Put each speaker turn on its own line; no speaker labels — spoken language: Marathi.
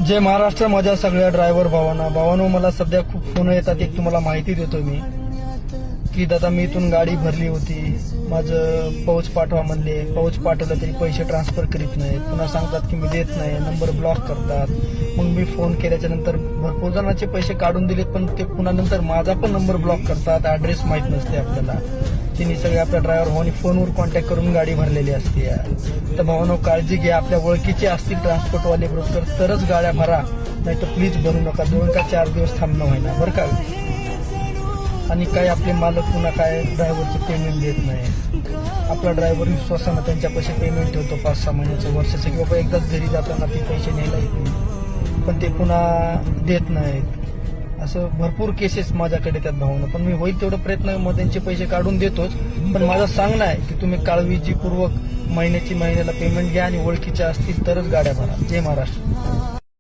जय महाराष्ट्र. माझ्या सगळ्या ड्रायव्हर भावांनो, मला सध्या खूप फोन येतात. एक तुम्हाला माहिती देतो मी की दादा मी इथून गाडी भरली होती, माझं पाऊच पाठवा म्हणले. पाऊच पाठवलं तरी पैसे ट्रान्सफर करीत नाही. पुन्हा सांगतात की मी देत नाही, नंबर ब्लॉक करतात. मग मी फोन केल्याच्या नंतर भरपूर जणांचे पैसे काढून दिलेत, पण ते पुन्हा नंतर माझा पण नंबर ब्लॉक करतात. ऍड्रेस माहीत नसते आपल्याला. त्यांनी सगळे आपल्या ड्रायव्हर भावांनी फोनवर कॉन्टॅक्ट करून गाडी भरलेली असते. तर भावांनो, काळजी घ्या. आपल्या ओळखीचे असतील ट्रान्सपोर्टवाले ब्रोकर तरच गाड्या भरा, नाही तर प्लीज भरू नका. 2 का 4 दिवस थांबणं व्हायना बरं का. आणि काय आपले मालक पुन्हा काय ड्रायव्हरचं पेमेंट देत नाही. आपला ड्रायव्हर विश्वासानं त्यांच्या पैसे पेमेंट ठेवतो 5-6 महिन्याचं, वर्षाचं, की बाबा एकदाच घरी जाताना ते पैसे न्यायला येतील, पण ते पुन्हा देत नाहीत. असं भरपूर केसेस माझ्याकडे त्यात भावना. पण मी होईल तेवढं प्रयत्न मग त्यांचे पैसे काढून देतोच. पण माझं सांगणं आहे की तुम्ही काळजीपूर्वक महिन्याला पेमेंट घ्या आणि ओळखीच्या असतील तरच गाड्या भरा. जय महाराष्ट्र.